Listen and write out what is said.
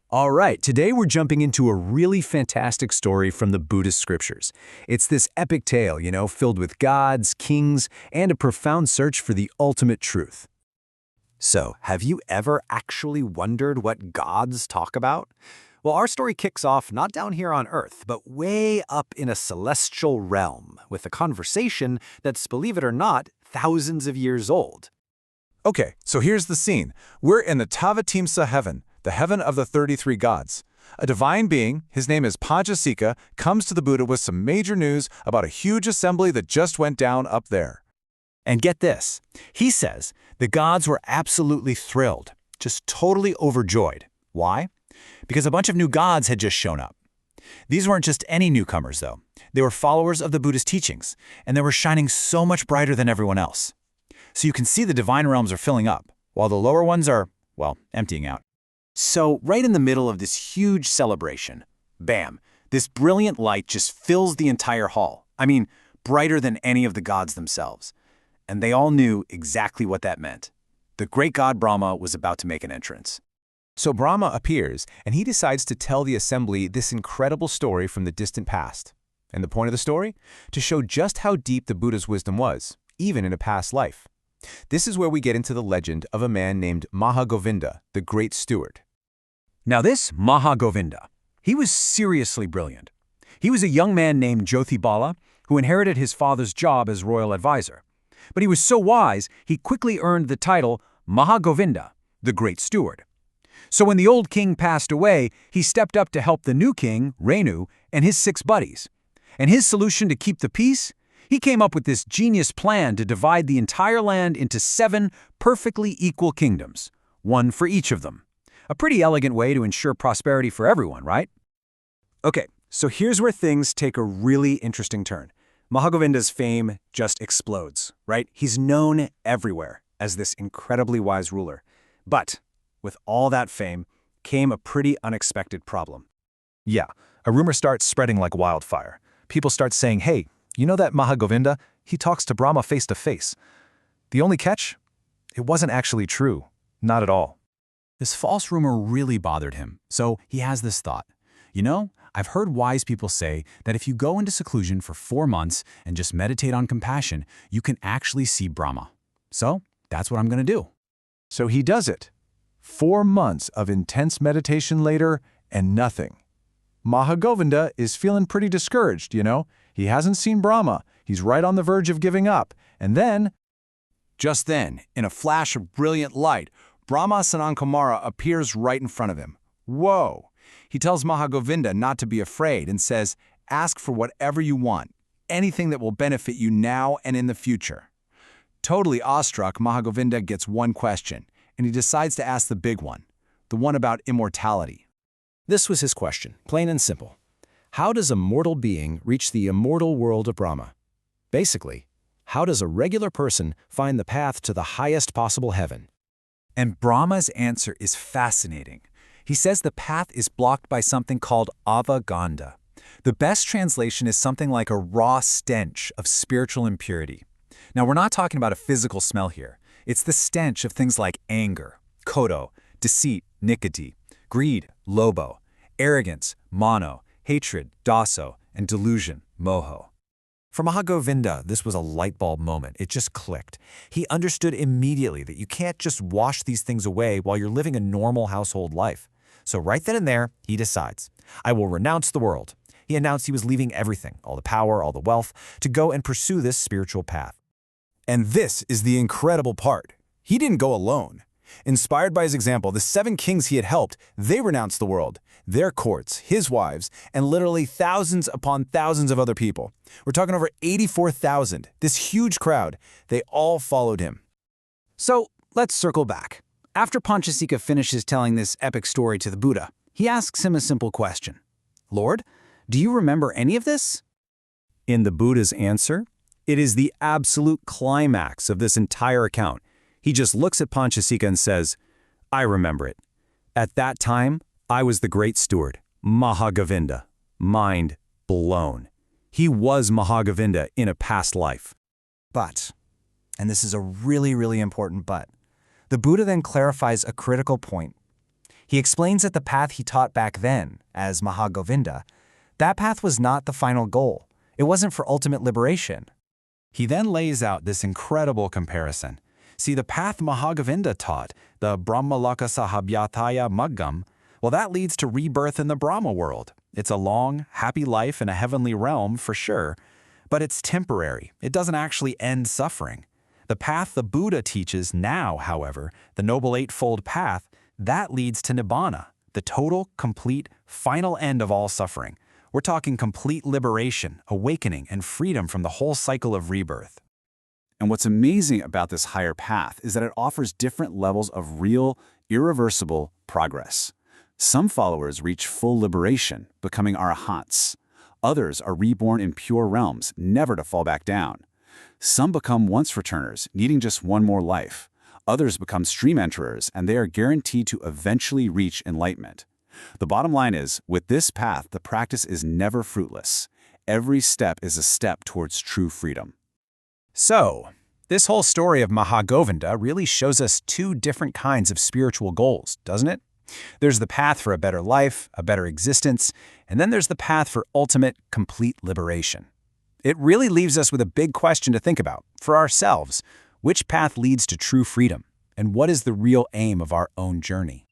All right, today we're jumping into a really fantastic story from the Buddhist scriptures. It's this epic tale, filled with gods, kings, and a profound search for the ultimate truth. So, have you ever actually wondered what gods talk about? Well, our story kicks off not down here on Earth, but way up in a celestial realm, with a conversation that's, believe it or not, thousands of years old. Okay, so here's the scene. We're in the Tavatimsa heaven, the heaven of the 33 gods. A divine being, his name is paññā, comes to the Buddha with some major news about a huge assembly that just went down up there. And get this, he says the gods were absolutely thrilled, just totally overjoyed. Why? Because a bunch of new gods had just shown up. These weren't just any newcomers, though. They were followers of the Buddha's teachings, and they were shining so much brighter than everyone else. So you can see the divine realms are filling up, while the lower ones are, well, emptying out. So right in the middle of this huge celebration, bam, this brilliant light just fills the entire hall. I mean, brighter than any of the gods themselves. And they all knew exactly what that meant. The great god Brahma was about to make an entrance. So Brahma appears, and he decides to tell the assembly this incredible story from the distant past. And the point of the story? To show just how deep the Buddha's wisdom was, even in a past life. This is where we get into the legend of a man named Mahāgovinda, the great steward. Now this Mahāgovinda, he was seriously brilliant. He was a young man named Jyoti who inherited his father's job as royal advisor. But he was so wise, he quickly earned the title Mahāgovinda, the great steward. So when the old king passed away, he stepped up to help the new king, Renu, and his 6 buddies. And his solution to keep the peace? He came up with this genius plan to divide the entire land into 7 perfectly equal kingdoms, one for each of them. A pretty elegant way to ensure prosperity for everyone, right? Okay, so here's where things take a really interesting turn. Mahāgovinda's fame just explodes, right? He's known everywhere as this incredibly wise ruler. But with all that fame came a pretty unexpected problem. Yeah, a rumor starts spreading like wildfire. People start saying, hey, you know that Mahāgovinda? He talks to Brahma face to face. The only catch? It wasn't actually true. Not at all. This false rumor really bothered him, so he has this thought. I've heard wise people say that if you go into seclusion for 4 months and just meditate on compassion, you can actually see Brahma. So that's what I'm going to do. So he does it. 4 months of intense meditation later, and nothing. Mahāgovinda is feeling pretty discouraged, He hasn't seen Brahma. He's right on the verge of giving up. And then, Just then, in a flash of brilliant light, Brahma Sanankumara appears right in front of him. Whoa! He tells Mahāgovinda not to be afraid and says, ask for whatever you want, anything that will benefit you now and in the future. Totally awestruck, Mahāgovinda gets one question, and he decides to ask the big one, the one about immortality. This was his question, plain and simple. How does a mortal being reach the immortal world of Brahma? Basically, how does a regular person find the path to the highest possible heaven? And Brahma's answer is fascinating. He says the path is blocked by something called avaganda. The best translation is something like a raw stench of spiritual impurity. Now, we're not talking about a physical smell here. It's the stench of things like anger, kodo, deceit, nikati, greed, lobo, arrogance, mano, hatred, daso, and delusion, moho. For Mahāgovinda, this was a light bulb moment. It just clicked. He understood immediately that you can't just wash these things away while you're living a normal household life. So right then and there, he decides, I will renounce the world. He announced he was leaving everything, all the power, all the wealth, to go and pursue this spiritual path. And this is the incredible part. He didn't go alone. Inspired by his example, the 7 kings he had helped, they renounced the world, their courts, his wives, and literally thousands upon thousands of other people. We're talking over 84,000, this huge crowd. They all followed him. So let's circle back. After paññā finishes telling this epic story to the Buddha, he asks him a simple question. Lord, do you remember any of this? In the Buddha's answer, it is the absolute climax of this entire account. He just looks at paññā and says, I remember it. At that time, I was the great steward, Mahāgovinda. Mind blown. He was Mahāgovinda in a past life. But, and this is a really, really important but, the Buddha then clarifies a critical point. He explains that the path he taught back then, as Mahāgovinda, that path was not the final goal. It wasn't for ultimate liberation. He then lays out this incredible comparison. See, the path Mahāgovinda taught, the Brahmalaka Sahabhyataya Maggam, well, that leads to rebirth in the Brahma world. It's a long, happy life in a heavenly realm for sure, but it's temporary. It doesn't actually end suffering. The path the Buddha teaches now, however, the Noble Eightfold Path, that leads to Nibbana, the total, complete, final end of all suffering. We're talking complete liberation, awakening, and freedom from the whole cycle of rebirth. And what's amazing about this higher path is that it offers different levels of real, irreversible progress. Some followers reach full liberation, becoming arahants. Others are reborn in pure realms, never to fall back down. Some become once-returners, needing just one more life. Others become stream enterers, and they are guaranteed to eventually reach enlightenment. The bottom line is, with this path, the practice is never fruitless. Every step is a step towards true freedom. So, this whole story of Mahāgovinda really shows us two different kinds of spiritual goals, doesn't it? There's the path for a better life, a better existence, and then there's the path for ultimate, complete liberation. It really leaves us with a big question to think about, for ourselves. Which path leads to true freedom? And what is the real aim of our own journey?